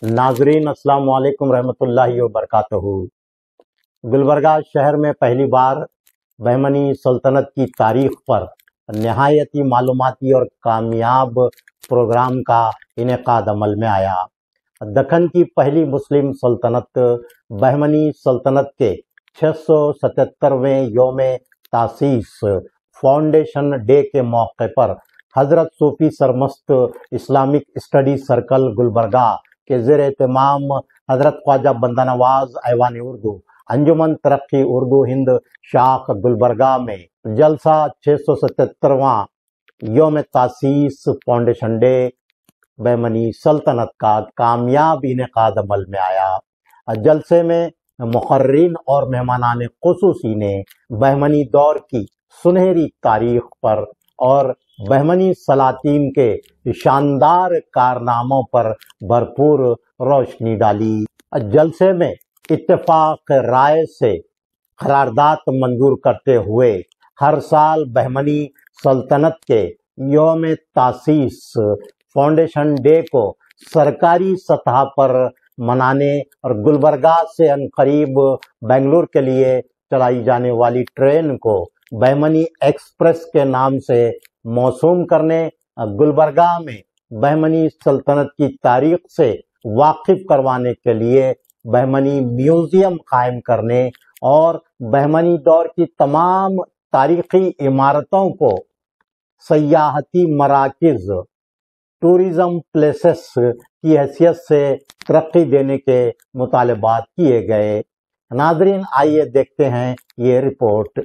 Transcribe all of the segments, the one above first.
नाजरीन अस्सलाम वालेकुम रहमतुल्लाहि व बरकातहू। गुलबर्गा शहर में पहली बार बहमनी सल्तनत की तारीख पर नहायती मालूमाती और कामयाब प्रोग्राम का इनेकाद अमल में आया। दक्कन की पहली मुस्लिम सल्तनत बहमनी सल्तनत के 677वें योम तासीस फाउंडेशन डे के मौके पर हजरत सूफी Sarmast Islamic study circle Gulbarga के ज़ेर एहतमाम हजरत ख्वाजा बंदा नवाज ऐवान उर्दू अंजुमन तरक्की उर्दू हिंद शाख गुलबर्गा में जलसा 677वां योम तासीस फाउंडेशन डे बहमनी सल्तनत का कामयाब इनेकाद अमल में आया। जलसे में मुकर्रीन और मेहमानान खुसूसी ने बहमनी दौर की सुनहरी तारीख पर और बहमनी सलातीन के शानदार कारनामों पर भरपूर रोशनी डाली। जलसे में इत्तेफाक राय से करारदाद मंजूर करते हुए हर साल बहमनी सल्तनत के योम तासीस फाउंडेशन डे को सरकारी सतह पर मनाने और गुलबर्गा से अनकरीब बेंगलुरु के लिए चलाई जाने वाली ट्रेन को बहमनी एक्सप्रेस के नाम से मौसूम करने, गुलबर्गा में बहमनी सल्तनत की तारीख से वाकिफ करवाने के लिए बहमनी म्यूजियम कायम करने और बहमनी दौर की तमाम तारीखी इमारतों को सयाहती मराकिज टूरिज्म प्लेसेस की हैसियत से तरक्की देने के मुतालबात किए गए। नाज़रीन, आइए देखते हैं ये रिपोर्ट।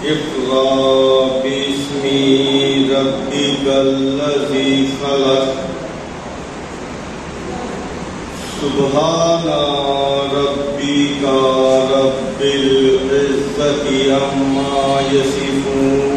इक़रा बिस्मि रब्बिकल्लज़ी खलक़ सुब्हाना रब्बिका रब्बिल इज़्ज़ति अम्मा यसिफून।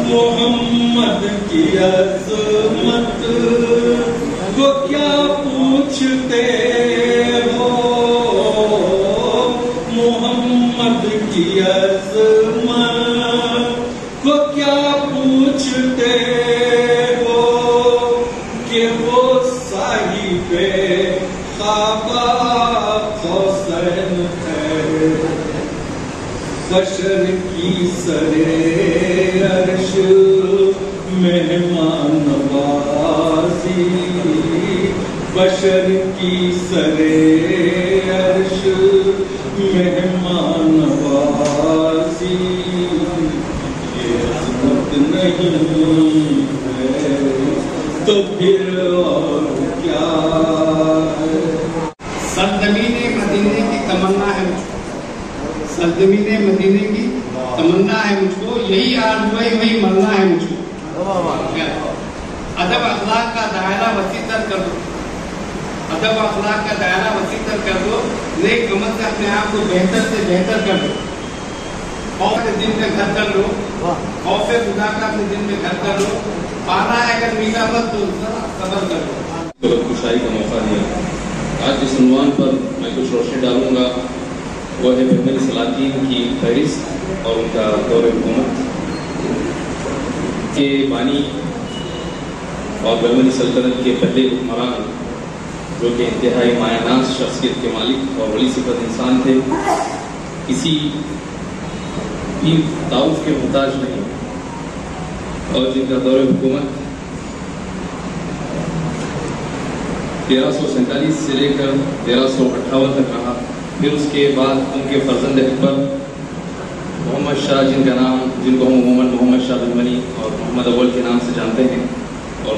मोहम्मद की अज़मत को क्या पूछते हो, मोहम्मद की अज़मत को क्या पूछते हो कि वो साहिबे ख़ाबा हुसैन है। बशर की सरे अर्श मेहमान नवाज़ी, बशर की सरे अर्श मेहमान नवाज़ी, ये अज़मत नहीं है तो फिर और क्या है। सरज़मीने मदीने की तमन्ना है मुझको, सरज़मीने मदीने की तमन्ना है मुझको, यही आरज़ू है, वही मरना है मुझको। अदब अखलाक का दायरा वसीतर कर दो, अदब अखलाक का दायरा वसीतर कर दो, नेक अमल से अपने आप को बेहतर से बेहतर कर दो। खौफ दिन में घर कर लो, खौफ खुदा का अपने दिन में घर कर लो। पाना है अगर मीठा मत तो सबर कर लो। खुशाई का मौका दिया। आज जिस उन्वान पर मैं कुछ रोशनी डालूंगा वो है बहमनी सलातीन की फहरिस्त और उनका दौर हुकूमत। के बानी और बहमनी सल्तनत के पहले हुक्मरान, जो कि इंतहाई मायानाज शख्सियत के मालिक और बड़ी सिफत इंसान थे, किसी भी ताउफ के मुहताज नहीं, और जिनका दौर हुकूमत 1347 से लेकर 1358 तक रहा। फिर उसके बाद उनके फर्जंद अकबर मोहम्मद शाह, जिनको हम उमूमन मोहम्मद शाह बहमनी और मोहम्मद अव्वल के नाम से जानते हैं, और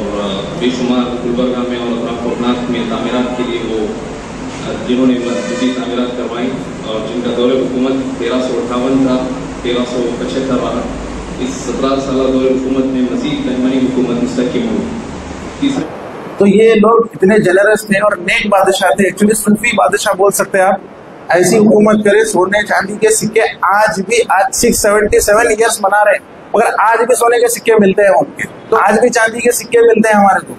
बेशुमार गुलबर्गा में और अतराफनाथ में तामीरात के लिए वो जिन्होंने मस्जिदी तामीरात करवाई, और जिनका दौर हुकूमत 1358 था, 1375 रहा। इस 17 साल दौर हुकूमत में मज़ीद बहमनी हुकूमत मुस्तहकम हुई। तो ये लोग इतने जलरस थे और नेक बादशाह थे, एक्चुअली सूफी बादशाह बोल सकते हैं आप। ऐसी हुकूमत करे, सोने चांदी के सिक्के आज 677 ईयर्स मना रहे हैं, मगर आज भी सोने के सिक्के मिलते हैं उनके, तो आज भी चांदी के सिक्के मिलते हैं हमारे को,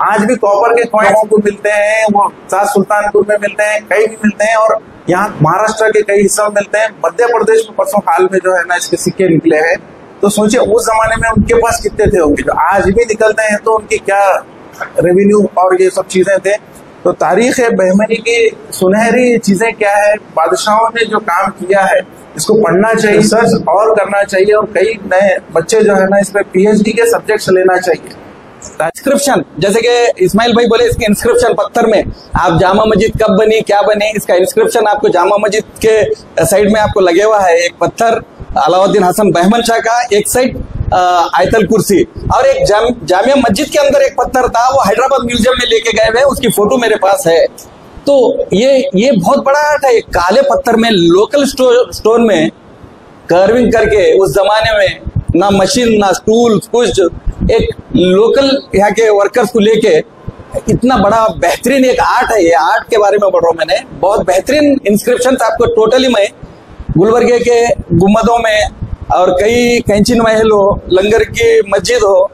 आज भी कॉपर के कॉइन्स को मिलते हैं, वो सात सुल्तानपुर में मिलते हैं, कहीं भी मिलते हैं, और यहाँ महाराष्ट्र के कई हिस्सों में मिलते हैं। मध्य प्रदेश में परसों हाल में जो है ना इसके सिक्के निकले हैं, तो सोचिए उस जमाने में उनके पास कितने थे होंगे, जो आज भी निकलते हैं, तो उनकी क्या रेवेन्यू और ये सब चीजें थे। तो तारीख है बहमनी की सुनहरी चीजें क्या है, बादशाहों ने जो काम किया है इसको पढ़ना चाहिए, सर्च और करना चाहिए, और कई नए बच्चे जो है ना इसमें पीएचडी के सब्जेक्ट्स लेना चाहिए। इंस्क्रिप्शन, जैसे कि इस्माइल भाई बोले, इसके इंस्क्रिप्शन पत्थर में आप जामा मस्जिद कब बनी क्या बनी, इसका इंस्क्रिप्शन आपको जामा मस्जिद के साइड में आपको लगे हुआ है। एक पत्थर अलाउद्दीन हसन बहमन शाह का, एक साइड आयतल कुर्सी, और एक जामिया मस्जिद के अंदर एक पत्थर था, वो हैदराबाद म्यूजियम में लेके गए हुए, उसकी फोटो मेरे पास है। तो ये बहुत बड़ा आर्ट है। काले पत्थर में लोकल स्टोन में कर्विंग करके, उस जमाने में ना मशीन ना टूल्स कुछ, एक लोकल यहाँ के वर्कर्स को लेके इतना बड़ा बेहतरीन एक आर्ट है। ये आर्ट के बारे में बोल रहा हूँ मैंने, बहुत बेहतरीन इंस्क्रिप्शन आपको टोटली मैं गुलबर्गे के गुम्बदों में और कई कैंचिन महल हो, लंगर की मस्जिद हो,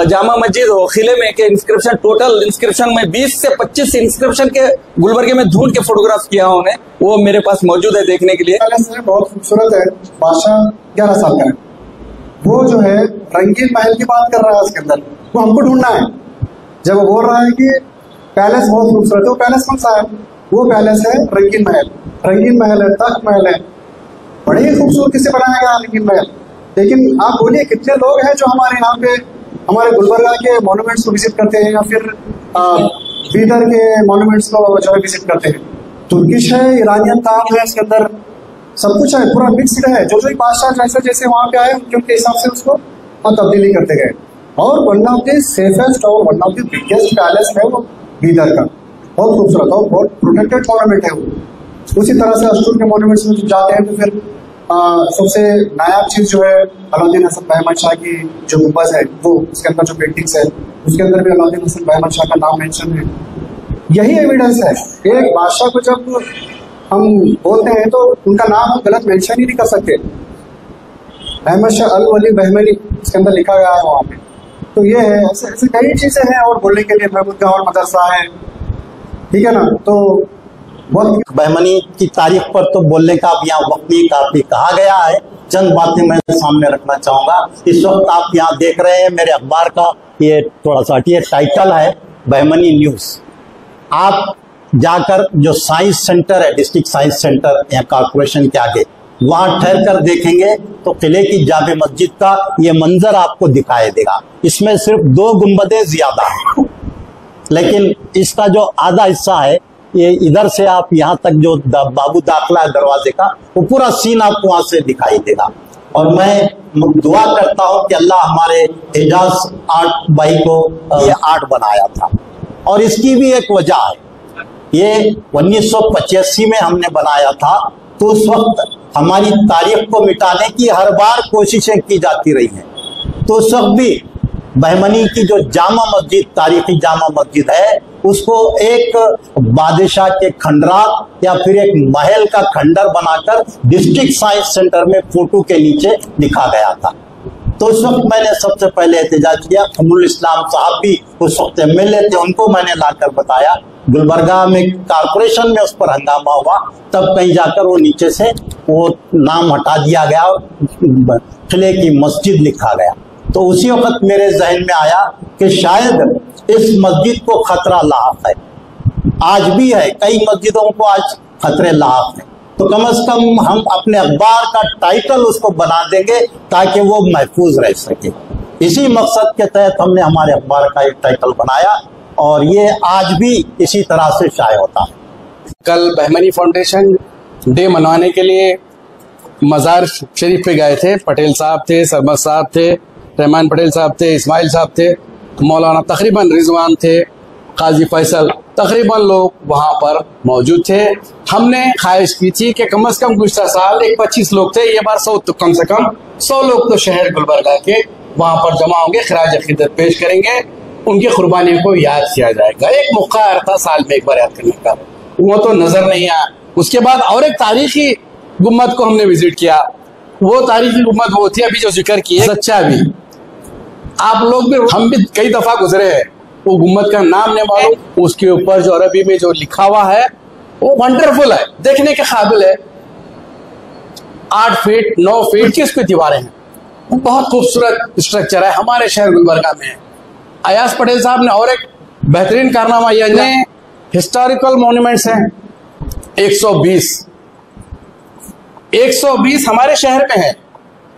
जामा मस्जिद हो, किले में के इंस्क्रिप्शन, टोटल इंस्क्रिप्शन में 20 से 25 इंस्क्रिप्शन के गुलबर्गे में ढूंढ के फोटोग्राफ किया उन्हें, वो मेरे पास मौजूद है देखने के लिए। बहुत खूबसूरत है। बादशाह 11 साल का है, वो जो है रंगीन महल की बात कर रहा है, उसके अंदर वो हमको ढूंढना है। जब वो बोल रहा है कि पैलेस बहुत खूबसूरत है, वो पैलेस कौन सा है? वो पैलेस है रंगीन महल। रंगीन महल है, तख्त महल है, बड़े ही खूबसूरती से बनाया गया रंगीन महल। लेकिन आप बोलिए कितने लोग हैं जो हमारे यहाँ पे हमारे गुलबर्गा के मॉन्यूमेंट्स को विजिट करते हैं, या फिर बीदर के मॉन्यूमेंट्स को जो है विजिट करते हैं? तुर्किश है, ईरानियन काम है, इसके अंदर सब कुछ है, पूरा मिक्सड है। जो बादशाह जैसे जैसे वहाँ पे आए उनके हिसाब से उसको तब्दीली करते गए। और वन ऑफ द सेफेस्ट और one of the biggest palace है वो बीदर का, बहुत खूबसूरत और बहुत प्रोटेक्टेड मॉन्यूमेंट है वो। उसी तरह से अशटूर के मॉन्यूमेंट्स में जाते हैं तो फिर सबसे नायाब चीज जो है अलाउद्दीन हसन बहमन शाह की जो गुंबद है, वो उसके अंदर जो पेंटिंग्स है उसके अंदर भी अलाउद्दीन हसन बहमन शाह का नाम मेंशन है। यही एविडेंस है। एक बादशाह को जब हम बोलते हैं तो उनका नाम हम गलत मेंशन ही नहीं कर सकते। अहमद शाह अल वली बहमनी इसके अंदर लिखा गया है वहाँ पे। तो ये है, ऐसे कई चीजें हैं और बोलने के लिए। महमूद गौहर मदरसा है, ठीक है ना। तो बहमनी की तारीख पर तो बोलने का अब यहाँ वक्त नहीं, काफी कहा गया है। चंद बातें मैं सामने रखना चाहूंगा। इस वक्त आप यहाँ देख रहे हैं मेरे अखबार का ये थोड़ा सा ये टाइटल है बहमनी न्यूज। आप जाकर जो साइंस सेंटर है, डिस्ट्रिक्ट साइंस सेंटर या कॉर्पोरेशन के आगे, वहां ठहर कर देखेंगे तो किले की जामे मस्जिद का ये मंजर आपको दिखाई देगा। इसमें सिर्फ 2 गुंबदें ज्यादा है, लेकिन इसका जो आधा हिस्सा है ये इधर से आप यहाँ तक जो बाबू दाखला है दरवाजे का, वो पूरा सीन आपको वहां से दिखाई देगा। और मैं दुआ करता हूँ कि अल्लाह हमारे एजाज आर्ट भाई को ये आर्ट बनाया था। और इसकी भी एक वजह है, ये 1985 में हमने बनाया था, तो उस वक्त हमारी तारीख को मिटाने की हर बार कोशिशें की जाती रही हैं। तो उस वक्त भी बहमनी की जो जामा मस्जिद, तारीखी जामा मस्जिद है, उसको एक बादशाह के खंडरात या फिर एक महल का खंडर बनाकर डिस्ट्रिक्ट साइंस सेंटर में फोटो के नीचे लिखा गया था। तो उस वक्त मैंने सबसे पहले एहतजाज किया। कमरुल इस्लाम साहब भी उस वक्त एमएलए थे, उनको मैंने लाकर बताया। गुलबर्गा में कारपोरेशन में उस पर हंगामा हुआ, तब कहीं जाकर वो नीचे से वो नाम हटा दिया गया और किले की मस्जिद लिखा गया। तो उसी वक्त मेरे जहन में आया कि शायद इस मस्जिद को खतरा लाहक है, आज भी है, कई मस्जिदों को आज खतरे लाहक है। तो कम से कम हम अपने अखबार का टाइटल उसको बना देंगे ताकि वो महफूज रह सके। इसी मकसद के तहत हमने हमारे अखबार का एक टाइटल बनाया और ये आज भी इसी तरह से शाये होता है। कल बहमनी फाउंडेशन डे मनवाने के लिए मज़ार शरीफ पे गए थे। पटेल साहब थे, सरमद साहब थे, रहमान पटेल साहब थे, इस्माइल साहब थे, मौलाना तकरीबन रिजवान थे, काजी फैसल, तकरीबन लोग वहाँ पर मौजूद थे। हमने ख्वाहिश की थी कि कम से कम गुज़श्ता साल 25 लोग थे, ये बार 100 तो कम से कम 100 लोग तो शहर गुलबर्गा के वहाँ पर जमा होंगे, खिराज अकीदत पेश करेंगे, उनकी कुर्बानियों को याद किया जाएगा। एक मौका आ रहा था साल में एक बार याद करने का, वो तो नजर नहीं आया। उसके बाद और एक तारीखी गुम्बद को हमने विजिट किया। वो तारीखी गुम्बद वो थी अभी जो जिक्र की है, सच्चा भी, आप लोग भी हम भी कई दफा गुजरे हैं, वो गुम्बद का नाम नहीं मालूम, उसके ऊपर जो अरबी में जो लिखा हुआ है वो वंडरफुल है, देखने के काबिल है। 8 फीट 9 फीट की उसकी दीवारें हैं, बहुत खूबसूरत स्ट्रक्चर है, हमारे शहर गुलबर्गा में है। अयाज पटेल साहब ने और एक बेहतरीन कारनामा यह है, हिस्टोरिकल मॉन्यूमेंट्स हैं 120 हमारे शहर में है।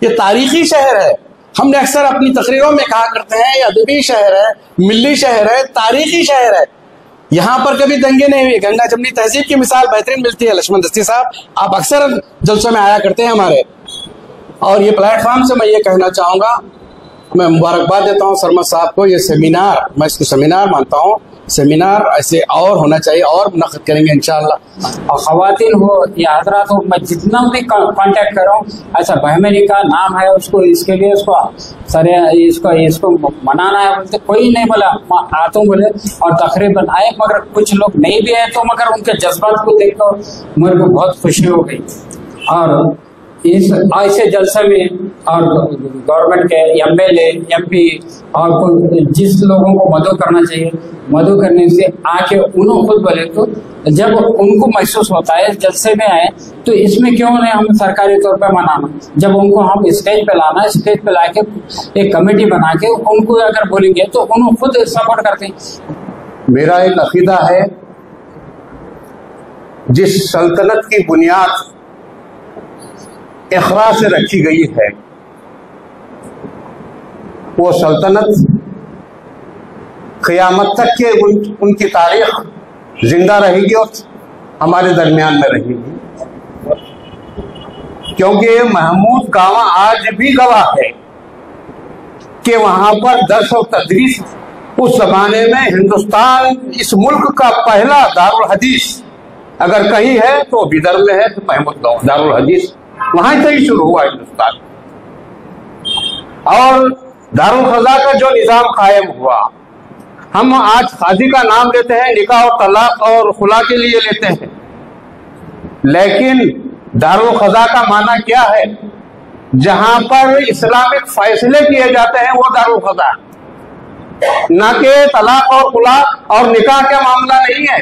ये तारीखी शहर है। हमने अक्सर अपनी तकरीरों में कहा करते हैं ये अदबी शहर है, मिल्ली शहर है, तारीखी शहर है। यहाँ पर कभी दंगे नहीं हुए। गंगा जमनी तहजीब की मिसाल बेहतरीन मिलती है। लक्ष्मण दस्ती साहब आप अक्सर जलसों में आया करते हैं हमारे, और ये प्लेटफॉर्म से मैं ये कहना चाहूंगा, मैं मुबारकबाद देता हूँ सरमद साहब को। ये सेमिनार, मैं इसको सेमिनार मानता हूँ, सेमिनार ऐसे और होना चाहिए और मुनक़्क़िद करेंगे इंशाअल्लाह। और ख़वातीन हो या हज़रात हो, मैं जितना भी कांटेक्ट कर रहा हूँ, ऐसा बहमनी का नाम है, उसको इसके लिए उसको सरे इसको मनाना है बोलते, कोई नहीं बोला आता हूँ बोले, और तकरीबन आए, मगर कुछ लोग नहीं भी आए, तो मगर उनके जज्बात को देखकर मेरे को बहुत खुशी हो गई। और इस ऐसे जलसे में और गवर्नमेंट के MLA MP और जिस लोगों को मदद करना चाहिए, मदद करने से आके उन्होंने खुद बोले, तो जब उनको महसूस होता है जलसे में आए तो इसमें क्यों नहीं हम सरकारी तौर पर मनाना। जब उनको हम स्टेज पे लाना, स्टेज पे लाके एक कमेटी बना के उनको अगर बोलेंगे तो उन्होंने खुद सपोर्ट करते हैं। मेरा एक अकीदा है, जिस सल्तनत की बुनियाद इखरा से रखी गई है, वो सल्तनत क़यामत तक के उनकी तारीख जिंदा रहेगी और हमारे दरमियान में रहेगी। क्योंकि महमूद गावा आज भी गवाह है कि वहां पर दर्स और तदरीस उस जमाने में हिंदुस्तान, इस मुल्क का पहला दारुल हदीस अगर कहीं है तो बिदर में है, तो महमूद गावा दारुल हदीस वहां से ही शुरू हुआ हिंदुस्तान। और दारुल क़ज़ा का जो निज़ाम कायम हुआ, हम आज काजी का नाम लेते हैं, निकाह और तलाक और खुला के लिए लेते हैं, लेकिन दारुल क़ज़ा का माना क्या है? जहां पर इस्लामिक फैसले किए जाते हैं वो दारुल क़ज़ा, ना कि तलाक और खुला और निकाह का मामला नहीं है।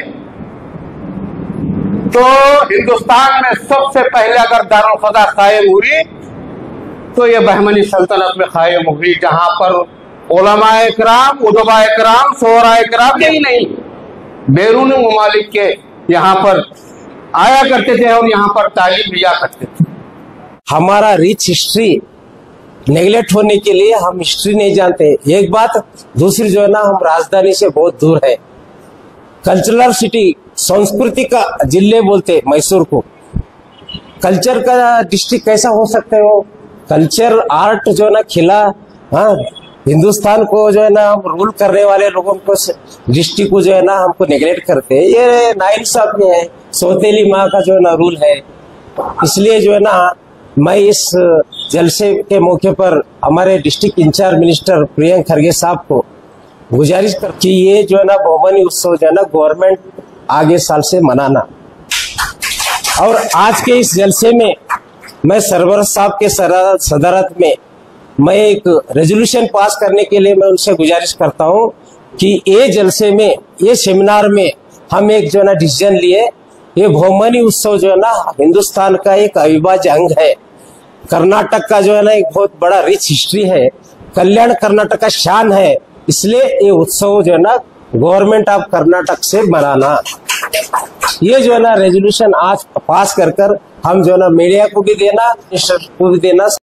तो हिंदुस्तान में सबसे पहले अगर दारुल क़ज़ा कायम हुई तो ये बहमनी सल्तनत में कायम हुई, जहां पर उलमाए किराम, उदबाए किराम, शोराए किराम, यही नहीं बैरून ममालिक के यहाँ पर आया करते थे और यहाँ पर तालीम लिया करते थे। हमारा रिच हिस्ट्री नेगलेक्ट होने के लिए हम हिस्ट्री नहीं जानते, एक बात। दूसरी जो है ना, हम राजधानी से बहुत दूर है। कल्चरल सिटी, संस्कृति का जिले बोलते मैसूर को। कल्चर का डिस्ट्रिक्ट कैसा हो सकता है? वो कल्चर आर्ट जो है ना खिला, हाँ, हिंदुस्तान को जो है ना हम रूल करने वाले लोगों को, डिस्ट्रिक्ट को जो है ना हमको नेगलेक्ट करते हैं। ये नाइंसाफ में है, सौतेली माँ का जो है ना रूल है। इसलिए जो है ना मैं इस जलसे के मौके पर हमारे district in-charge minister Priyank Kharge साहब को गुजारिश कर कि ये जो है ना बहमनी उत्सव जो है ना गवर्नमेंट आगे साल से मनाना। और आज के इस जलसे में मैं सरवर साहब के सदारत में मैं एक रेजोल्यूशन पास करने के लिए मैं उनसे गुजारिश करता हूं कि ये जलसे में, ये सेमिनार में हम एक जो है ना डिसीजन लिए, ये बहमनी उत्सव जो है ना हिंदुस्तान का एक अविभाज्य अंग है। कर्नाटक का जो है ना एक बहुत बड़ा रिच हिस्ट्री है। कल्याण कर्नाटक का शान है, इसलिए ये उत्सव जो है ना गवर्नमेंट ऑफ कर्नाटक से मनाना। ये जो है ना रेजोल्यूशन आज पास कर हम जो है ना मीडिया को भी देना, मिनिस्टर को भी देना।